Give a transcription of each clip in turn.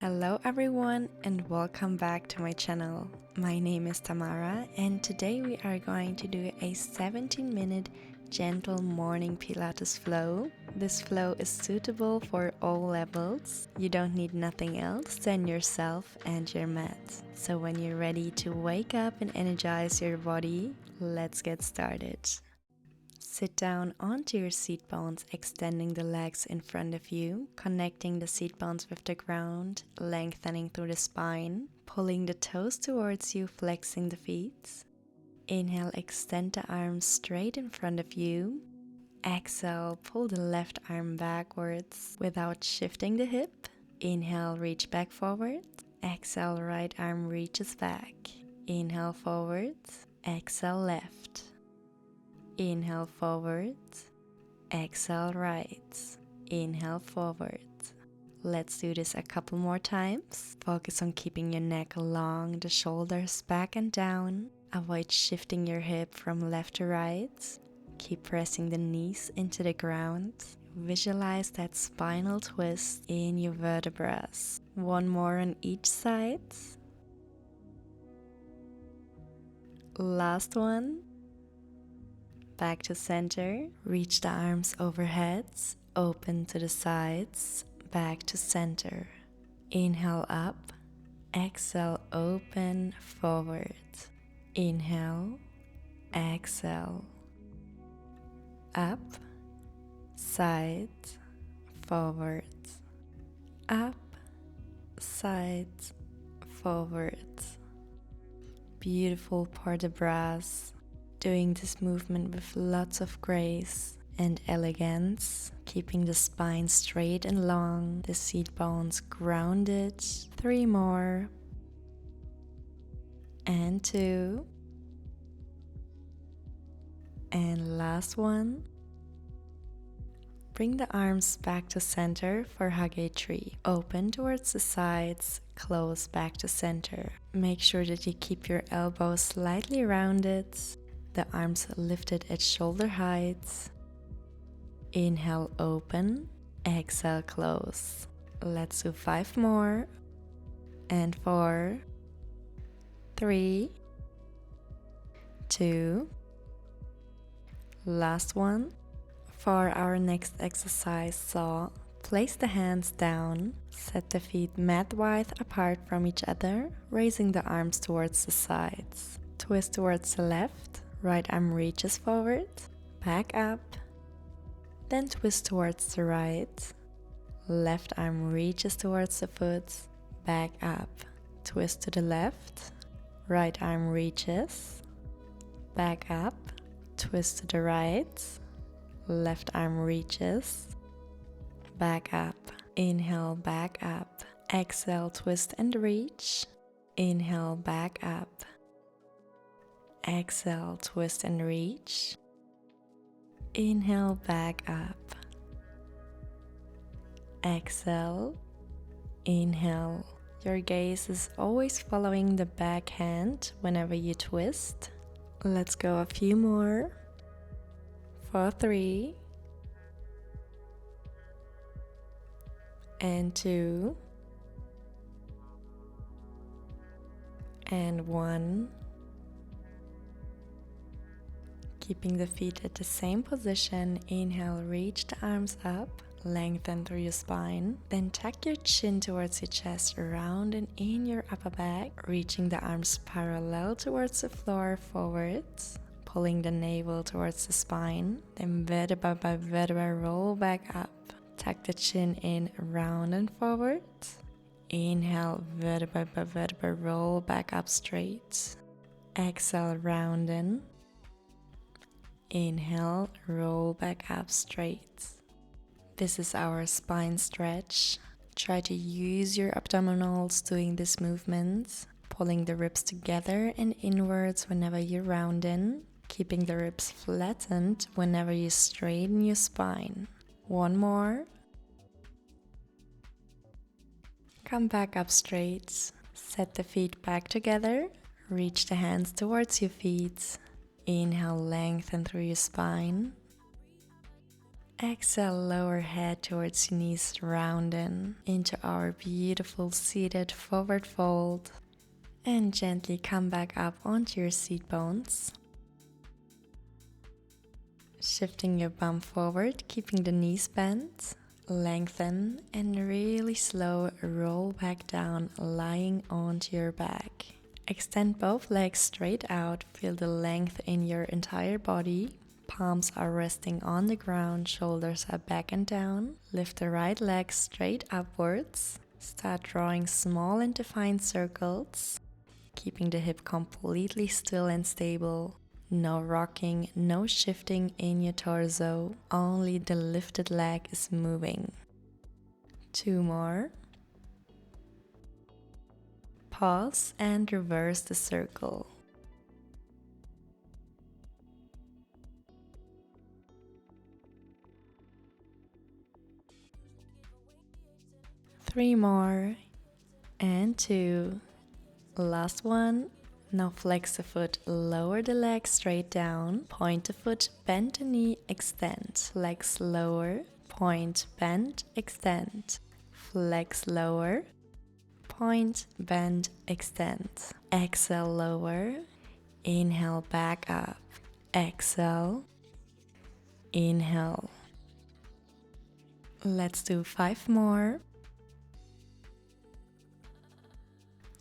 Hello everyone and welcome back to my channel. My name is Tamara and today we are going to do a 17-minute gentle morning Pilates flow. This flow is suitable for all levels. You don't need nothing else than yourself and your mat. So when you're ready to wake up and energize your body, let's get started. Sit down onto your seat bones, extending the legs in front of you, connecting the seat bones with the ground, lengthening through the spine, pulling the toes towards you, flexing the feet. Inhale, extend the arms straight in front of you. Exhale, pull the left arm backwards without shifting the hip. Inhale, reach back forward. Exhale, right arm reaches back. Inhale, forward. Exhale, left. Inhale forward, exhale right, inhale forward. Let's do this a couple more times. Focus on keeping your neck long, the shoulders back and down. Avoid shifting your hip from left to right. Keep pressing the knees into the ground. Visualize that spinal twist in your vertebrae. One more on each side. Last one. Back to center, reach the arms overhead, open to the sides, back to center. Inhale up, exhale open, forward. Inhale, exhale. Up, side, forward. Up, side, forward. Beautiful port de bras. Doing this movement with lots of grace and elegance, keeping the spine straight and long, the seat bones grounded. 3 more. And 2. And last one. Bring the arms back to center for Hage 3. Open towards the sides, close back to center. Make sure that you keep your elbows slightly rounded. The arms lifted at shoulder height. Inhale, open. Exhale, close. Let's do 5 more. And 4, 3, 2. Last one. For our next exercise, so place the hands down. Set the feet mat wide apart from each other, raising the arms towards the sides. Twist towards the left. Right arm reaches forward, back up, then twist towards the right. Left arm reaches towards the foot, back up. Twist to the left, right arm reaches, back up. Twist to the right, left arm reaches, back up. Inhale, back up. Exhale, twist and reach. Inhale, back up. Exhale, twist and reach. Inhale, back up. Exhale, inhale. Your gaze is always following the back hand whenever you twist. Let's go a few more. For 3. And 2. And 1. Keeping the feet at the same position, inhale, reach the arms up, lengthen through your spine, then tuck your chin towards your chest, around and in your upper back, reaching the arms parallel towards the floor, forwards, pulling the navel towards the spine, then vertebra by vertebra roll back up, tuck the chin in, round and forward, inhale, vertebra by vertebra roll back up straight, exhale, round in. Inhale, roll back up straight. This is our spine stretch. Try to use your abdominals doing this movement, pulling the ribs together and inwards whenever you round in, keeping the ribs flattened whenever you straighten your spine. 1 more. Come back up straight. Set the feet back together. Reach the hands towards your feet. Inhale, lengthen through your spine. Exhale, lower head towards your knees, rounding into our beautiful seated forward fold. And gently come back up onto your seat bones. Shifting your bum forward, keeping the knees bent. Lengthen and really slow roll back down, lying onto your back. Extend both legs straight out, feel the length in your entire body. Palms are resting on the ground, shoulders are back and down. Lift the right leg straight upwards. Start drawing small and defined circles, keeping the hip completely still and stable. No rocking, no shifting in your torso, only the lifted leg is moving. 2 more. Pause and reverse the circle. 3 more. And 2. Last one. Now flex the foot, lower the leg straight down, point the foot, bend the knee, extend. Flex lower, point, bend, extend. Flex lower, point, bend, extend. Exhale, lower. Inhale, back up. Exhale. Inhale. Let's do 5 more.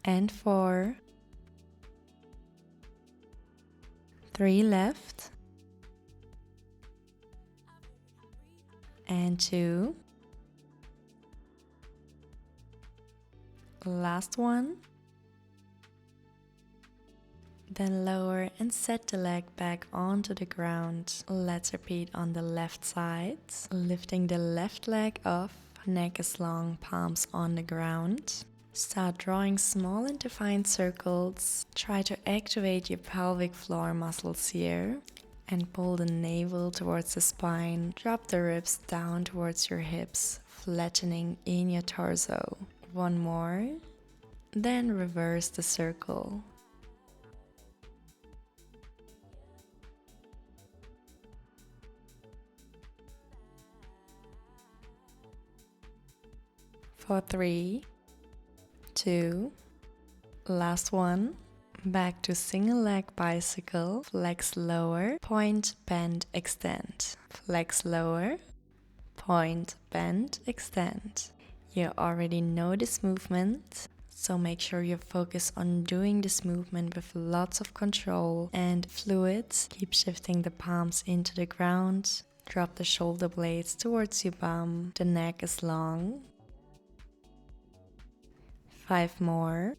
And 4. 3 left. And 2. Last one. Then lower and set the leg back onto the ground. Let's repeat on the left side. Lifting the left leg off, neck is long, palms on the ground. Start drawing small and defined circles. Try to activate your pelvic floor muscles here and pull the navel towards the spine. Drop the ribs down towards your hips, flattening in your torso. 1 more. Then reverse the circle. For 3, 2, last one. Back to single leg bicycle. Flex lower, point, bend, extend. Flex lower, point, bend, extend. You already know this movement, so make sure you focus on doing this movement with lots of control and fluid. Keep shifting the palms into the ground. Drop the shoulder blades towards your bum. The neck is long. 5 more.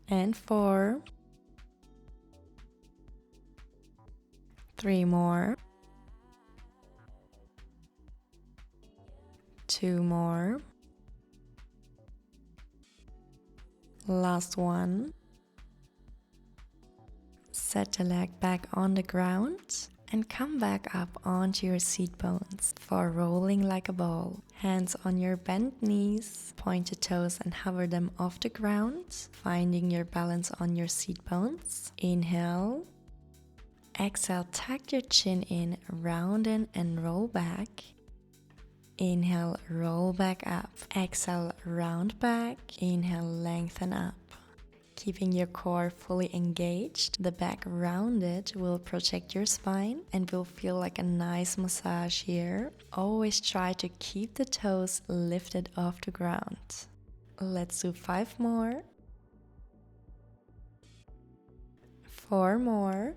And 4. 3 more. 2 more. Last one. Set the leg back on the ground and come back up onto your seat bones for rolling like a ball. Hands on your bent knees, point your toes and hover them off the ground, finding your balance on your seat bones. Inhale. Exhale, tuck your chin in, roundin and roll back. Inhale, roll back up. Exhale, round back. Inhale, lengthen up. Keeping your core fully engaged, the back rounded will protect your spine and will feel like a nice massage here. Always try to keep the toes lifted off the ground. Let's do 5 more. 4 more.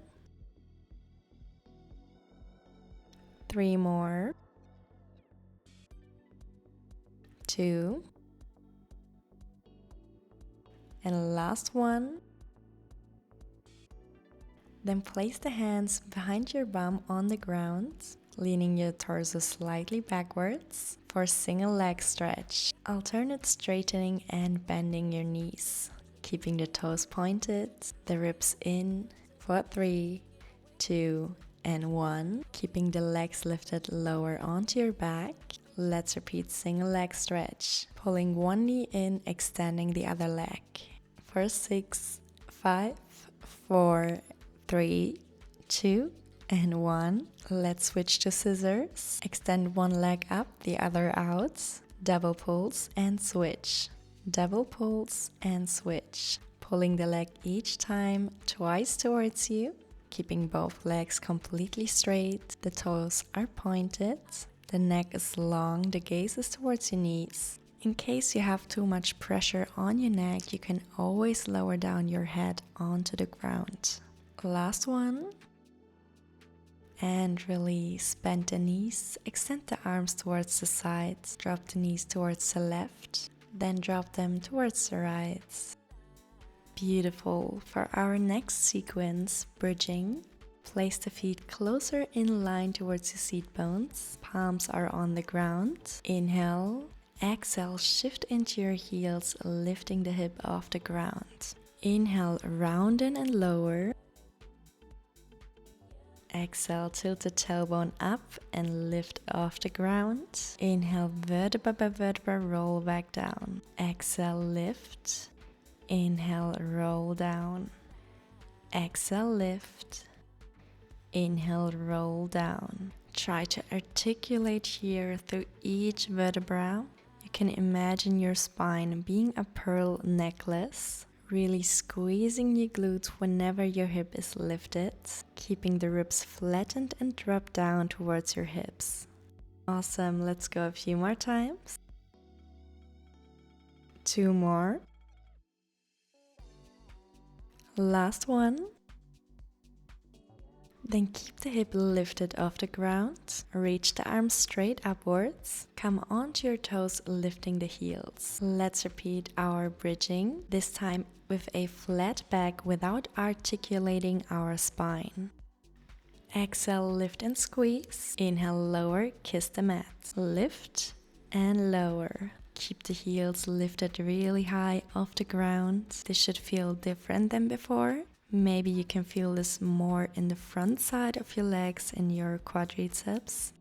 3 more. 2. And last one. Then place the hands behind your bum on the ground, leaning your torso slightly backwards for single leg stretch. Alternate straightening and bending your knees, keeping the toes pointed, the ribs in for 3, 2, and 1. Keeping the legs lifted lower onto your back. Let's repeat single leg stretch, pulling one knee in, extending the other leg. For 6, 5, 4, 3, 2, and 1. Let's switch to scissors. Extend one leg up, the other out. Double pulls and switch. Double pulls and switch. Pulling the leg each time twice towards you. Keeping both legs completely straight. The toes are pointed. The neck is long, the gaze is towards your knees. In case you have too much pressure on your neck, you can always lower down your head onto the ground. Last one. And release. Bend the knees, extend the arms towards the sides, drop the knees towards the left, then drop them towards the right. Beautiful. For our next sequence, bridging, place the feet closer in line towards your seat bones. Palms are on the ground. Inhale. Exhale, shift into your heels, lifting the hip off the ground. Inhale, roundin and lower. Exhale, tilt the tailbone up and lift off the ground. Inhale, vertebra by vertebra, roll back down. Exhale, lift. Inhale, roll down. Exhale, lift. Inhale, roll down. Try to articulate here through each vertebra. You can imagine your spine being a pearl necklace. Really squeezing your glutes whenever your hip is lifted, keeping the ribs flattened and drop down towards your hips. Awesome, let's go a few more times. 2 more. Last one. Then keep the hip lifted off the ground. Reach the arms straight upwards. Come onto your toes, lifting the heels. Let's repeat our bridging, this time with a flat back without articulating our spine. Exhale, lift and squeeze. Inhale, lower, kiss the mat. Lift and lower. Keep the heels lifted really high off the ground. This should feel different than before. Maybe you can feel this more in the front side of your legs and your quadriceps.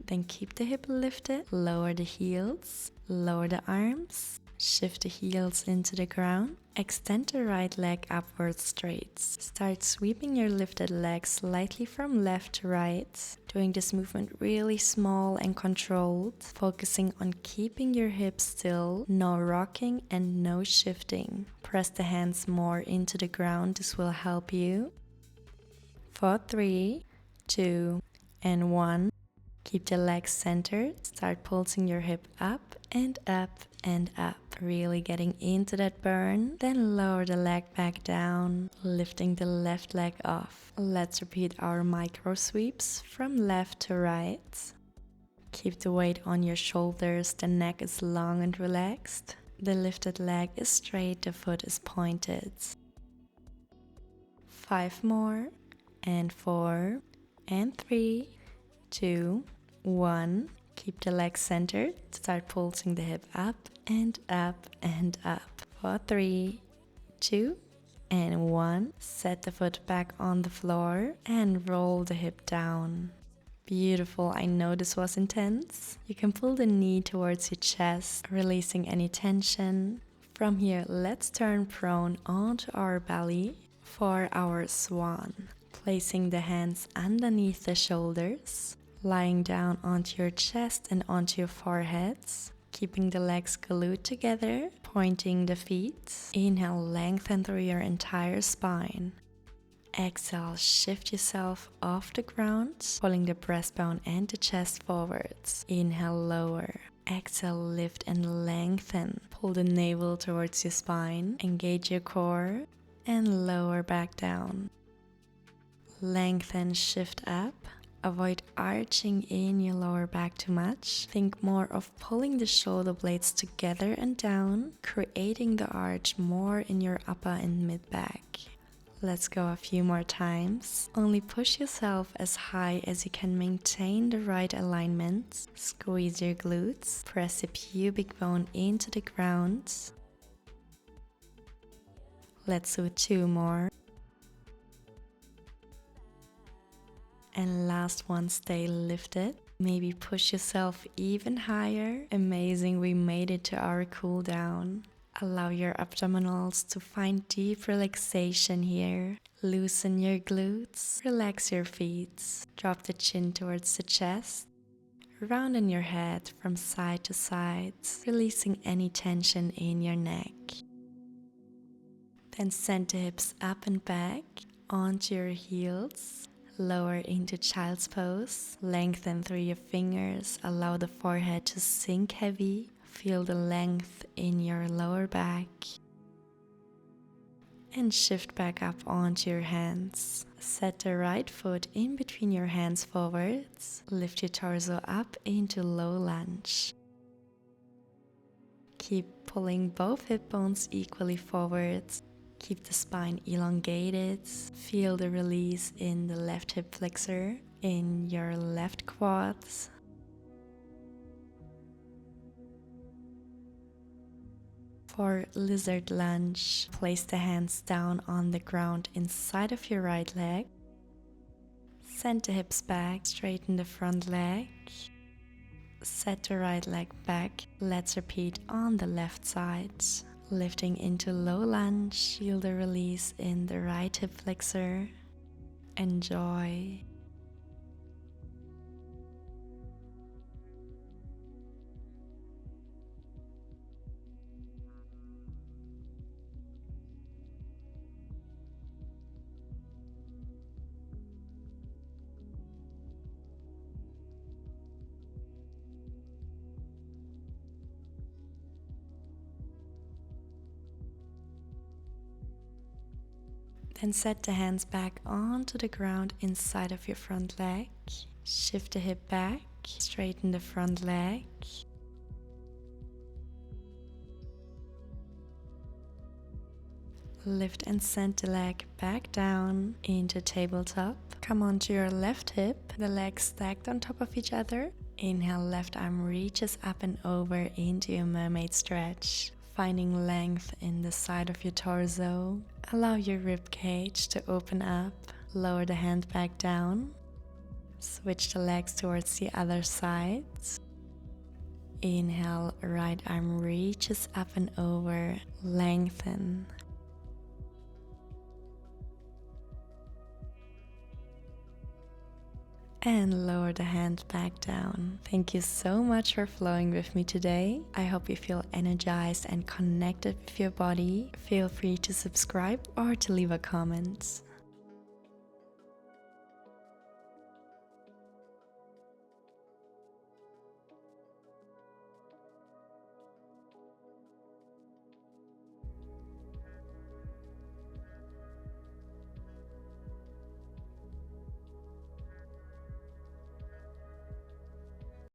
Then keep the hip lifted, lower the heels, lower the arms, shift the heels into the ground, extend the right leg upwards straight. Start sweeping your lifted leg slightly from left to right, doing this movement really small and controlled, focusing on keeping your hips still, no rocking and no shifting. Press the hands more into the ground, this will help you. For 3, 2, and 1. Keep the legs centered, start pulsing your hip up and up and up, really getting into that burn. Then lower the leg back down, lifting the left leg off. Let's repeat our micro sweeps from left to right. Keep the weight on your shoulders, the neck is long and relaxed. The lifted leg is straight, the foot is pointed. 5 more, and 4, and 3, 2, 1. Keep the legs centered. Start pulsing the hip up and up and up. For 3, 2, and 1. Set the foot back on the floor and roll the hip down. Beautiful, I know this was intense. You can pull the knee towards your chest, releasing any tension. From here, let's turn prone onto our belly for our swan. Placing the hands underneath the shoulders, lying down onto your chest and onto your foreheads, keeping the legs glued together, pointing the feet. Inhale, lengthen through your entire spine. Exhale, shift yourself off the ground, pulling the breastbone and the chest forwards. Inhale, lower. Exhale, lift and lengthen. Pull the navel towards your spine, engage your core, and lower back down. Lengthen, shift up. Avoid arching in your lower back too much. Think more of pulling the shoulder blades together and down, creating the arch more in your upper and mid back. Let's go a few more times. Only push yourself as high as you can maintain the right alignment. Squeeze your glutes. Press the pubic bone into the ground. Let's do 2 more. And last one, stay lifted. Maybe push yourself even higher. Amazing, we made it to our cool down. Allow your abdominals to find deep relaxation here. Loosen your glutes, relax your feet, drop the chin towards the chest, round your head from side to side, releasing any tension in your neck. Then send the hips up and back onto your heels. Lower into child's pose. Lengthen through your fingers. Allow the forehead to sink heavy. Feel the length in your lower back. And shift back up onto your hands. Set the right foot in between your hands forwards. Lift your torso up into low lunge. Keep pulling both hip bones equally forwards. Keep the spine elongated. Feel the release in the left hip flexor, in your left quads. For lizard lunge, place the hands down on the ground inside of your right leg. Send the hips back, straighten the front leg. Set the right leg back. Let's repeat on the left side. Lifting into low lunge, feel the release in the right hip flexor. Enjoy. Then set the hands back onto the ground inside of your front leg. Shift the hip back, straighten the front leg. Lift and send the leg back down into tabletop. Come onto your left hip, the legs stacked on top of each other. Inhale, left arm reaches up and over into your mermaid stretch. Finding length in the side of your torso. Allow your rib cage to open up. Lower the hand back down. Switch the legs towards the other side. Inhale, right arm reaches up and over. Lengthen. And lower the hand back down. Thank you so much for flowing with me today. I hope you feel energized and connected with your body. Feel free to subscribe or to leave a comment.